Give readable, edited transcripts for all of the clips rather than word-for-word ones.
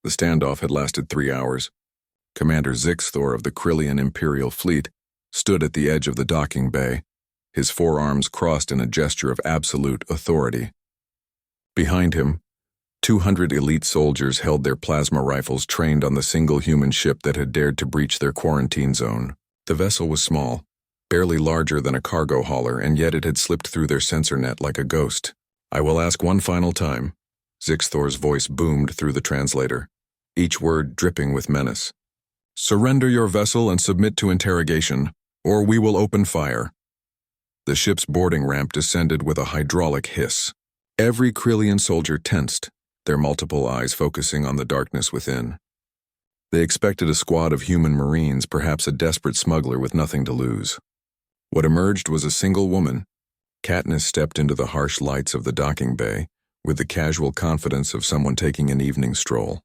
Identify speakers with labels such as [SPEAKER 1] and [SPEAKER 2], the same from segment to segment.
[SPEAKER 1] The standoff had lasted 3 hours. Commander Zixthor of the Krillian Imperial Fleet stood at the edge of the docking bay, his forearms crossed in a gesture of absolute authority. Behind him, 200 elite soldiers held their plasma rifles trained on the single human ship that had dared to breach their quarantine zone. The vessel was small, barely larger than a cargo hauler, and yet it had slipped through their sensor net like a ghost. "I will ask one final time," Zixthor's voice boomed through the translator, each word dripping with menace. "Surrender your vessel and submit to interrogation, or we will open fire." The ship's boarding ramp descended with a hydraulic hiss. Every Krillian soldier tensed, their multiple eyes focusing on the darkness within. They expected a squad of human marines, perhaps a desperate smuggler with nothing to lose. What emerged was a single woman. Katniss stepped into the harsh lights of the docking bay with the casual confidence of someone taking an evening stroll.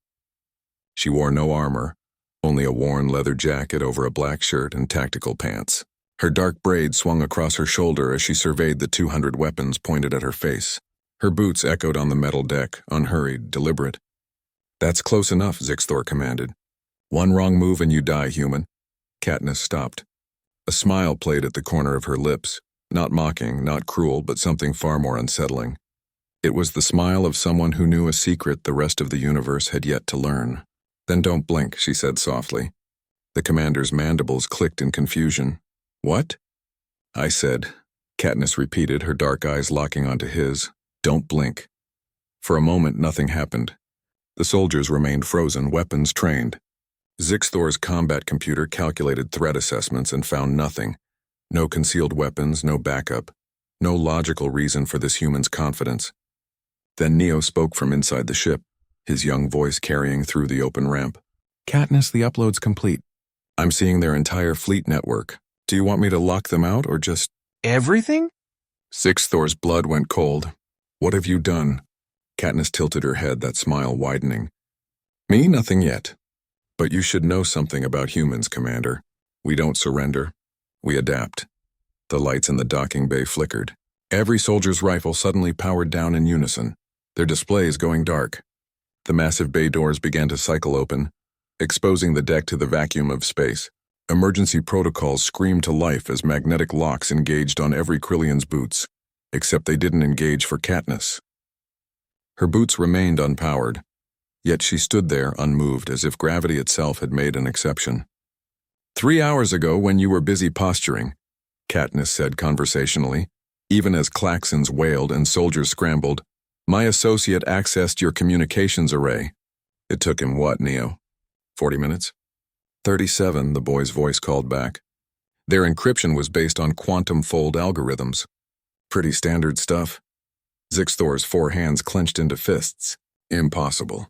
[SPEAKER 1] She wore no armor, only a worn leather jacket over a black shirt and tactical pants. Her dark braid swung across her shoulder as she surveyed the 200 weapons pointed at her face. Her boots echoed on the metal deck, unhurried, deliberate. "That's close enough," Zixthor commanded. "One wrong move and you die, human." Katniss stopped. A smile played at the corner of her lips, not mocking, not cruel, but something far more unsettling. It was the smile of someone who knew a secret the rest of the universe had yet to learn. "Then don't blink," she said softly. The commander's mandibles clicked in confusion. "What?" "I said," Katniss repeated, her dark eyes locking onto his, "don't blink." For a moment, nothing happened. The soldiers remained frozen, weapons trained. Zixthor's combat computer calculated threat assessments and found nothing. No concealed weapons, no backup. No logical reason for this human's confidence. Then Neo spoke from inside the ship, his young voice carrying through the open ramp. "Katniss, the upload's complete. I'm seeing their entire fleet network. Do you want me to lock them out or just—"
[SPEAKER 2] Everything?
[SPEAKER 1] Zixthor's blood went cold. "What have you done?" Katniss tilted her head, that smile widening. "Me? Nothing yet. But you should know something about humans, Commander. We don't surrender. We adapt." The lights in the docking bay flickered. Every soldier's rifle suddenly powered down in unison, their displays going dark. The massive bay doors began to cycle open, exposing the deck to the vacuum of space. Emergency protocols screamed to life as magnetic locks engaged on every Krillian's boots, except they didn't engage for Katniss. Her boots remained unpowered, yet she stood there unmoved as if gravity itself had made an exception. "3 hours ago, when you were busy posturing," Katniss said conversationally, even as klaxons wailed and soldiers scrambled, "my associate accessed your communications array." "It took him what, Neo? 40 minutes? 37, the boy's voice called back. "Their encryption was based on quantum fold algorithms. Pretty standard stuff." Zixthor's 4 hands clenched into fists. "Impossible.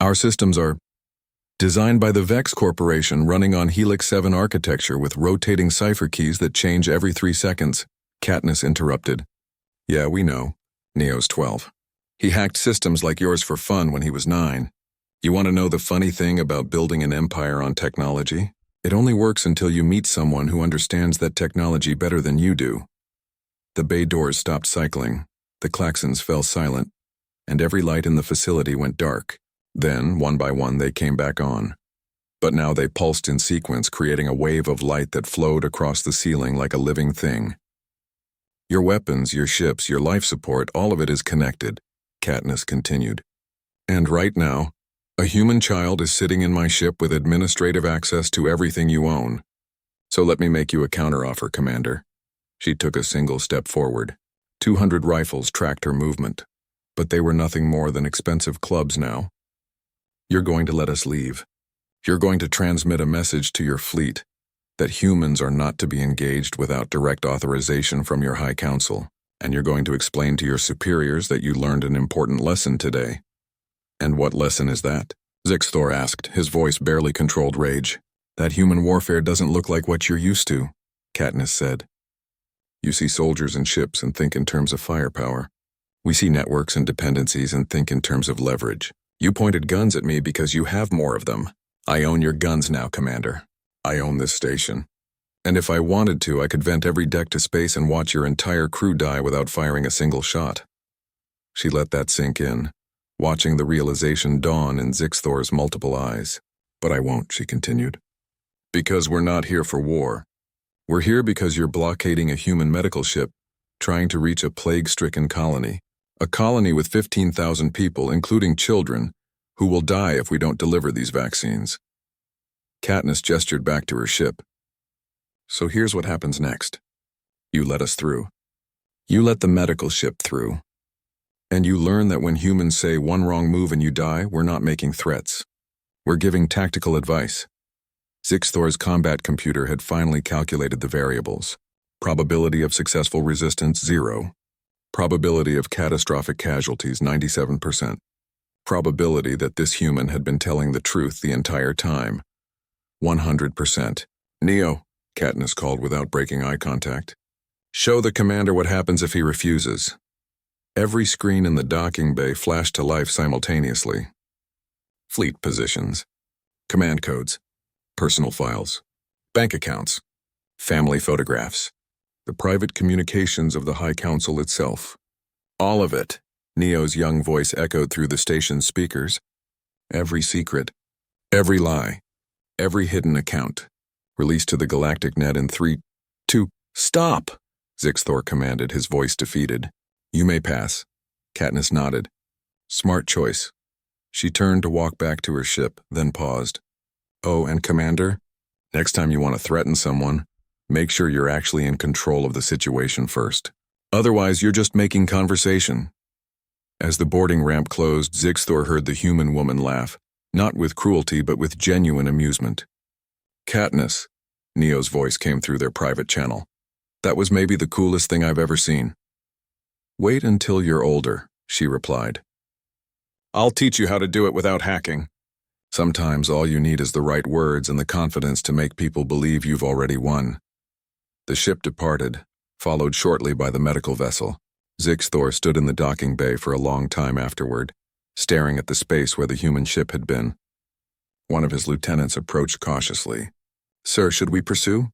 [SPEAKER 1] Our systems are designed by the Vex Corporation, running on Helix 7 architecture with rotating cipher keys that change every 3 seconds. Katniss interrupted. "Yeah, we know. Neo's 12. He hacked systems like yours for fun when he was 9. You want to know the funny thing about building an empire on technology? It only works until you meet someone who understands that technology better than you do." The bay doors stopped cycling, the klaxons fell silent, and every light in the facility went dark. Then, one by one, they came back on. But now they pulsed in sequence, creating a wave of light that flowed across the ceiling like a living thing. "Your weapons, your ships, your life support, all of it is connected," Katniss continued. "And right now, a human child is sitting in my ship with administrative access to everything you own. So let me make you a counteroffer, Commander." She took a single step forward. 200 rifles tracked her movement, but they were nothing more than expensive clubs now. "You're going to let us leave. You're going to transmit a message to your fleet that humans are not to be engaged without direct authorization from your High Council, and you're going to explain to your superiors that you learned an important lesson today." "And what lesson is that?" Zixthor asked, his voice barely controlled rage. "That human warfare doesn't look like what you're used to," Katniss said. "You see soldiers and ships and think in terms of firepower. We see networks and dependencies and think in terms of leverage. You pointed guns at me because you have more of them. I own your guns now, Commander. I own this station. And if I wanted to, I could vent every deck to space and watch your entire crew die without firing a single shot." She let that sink in, watching the realization dawn in Zixthor's multiple eyes. But I won't, she continued. Because we're not here for war. We're here because you're blockading a human medical ship trying to reach a plague-stricken colony. A colony with 15,000 people, including children, who will die if we don't deliver these vaccines. Katniss gestured back to her ship. So here's what happens next. You let us through. You let the medical ship through. And you learn that when humans say one wrong move and you die, we're not making threats. We're giving tactical advice. Zixthor's combat computer had finally calculated the variables. Probability of successful resistance, 0. Probability of catastrophic casualties, 97%. Probability that this human had been telling the truth the entire time, 100%. Neo, Katniss called without breaking eye contact. Show the commander what happens if he refuses. Every screen in the docking bay flashed to life simultaneously. Fleet positions, command codes, personal files, bank accounts, family photographs, the private communications of the High Council itself. All of it, Neo's young voice echoed through the station's speakers. Every secret, every lie, every hidden account, released to the galactic net in 3, 2, stop! Zixthor commanded, his voice defeated. You may pass. Katniss nodded. Smart choice. She turned to walk back to her ship, then paused. Oh, and Commander, next time you want to threaten someone, make sure you're actually in control of the situation first. Otherwise, you're just making conversation. As the boarding ramp closed, Zixthor heard the human woman laugh, not with cruelty but with genuine amusement. Katniss, Neo's voice came through their private channel. That was maybe the coolest thing I've ever seen. Wait until you're older, she replied. I'll teach you how to do it without hacking. Sometimes all you need is the right words and the confidence to make people believe you've already won. The ship departed, followed shortly by the medical vessel. Zixthor stood in the docking bay for a long time afterward, staring at the space where the human ship had been. One of his lieutenants approached cautiously. Sir, should we pursue?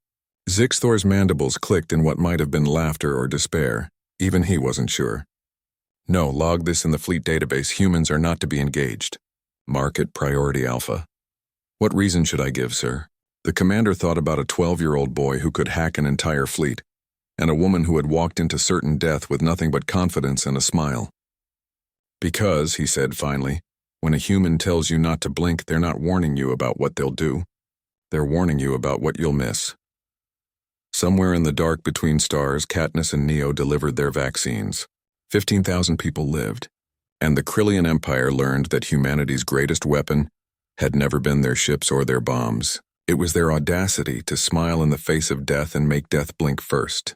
[SPEAKER 1] Zixthor's mandibles clicked in what might have been laughter or despair. Even he wasn't sure. No, log this in the fleet database. Humans are not to be engaged. Market priority alpha. What reason should I give, sir? The commander thought about a 12-year-old boy who could hack an entire fleet, and a woman who had walked into certain death with nothing but confidence and a smile. Because, he said finally, when a human tells you not to blink, they're not warning you about what they'll do. They're warning you about what you'll miss. Somewhere in the dark between stars, Katniss and Neo delivered their vaccines. 15,000 people lived, and the Krillian Empire learned that humanity's greatest weapon had never been their ships or their bombs. It was their audacity to smile in the face of death and make death blink first.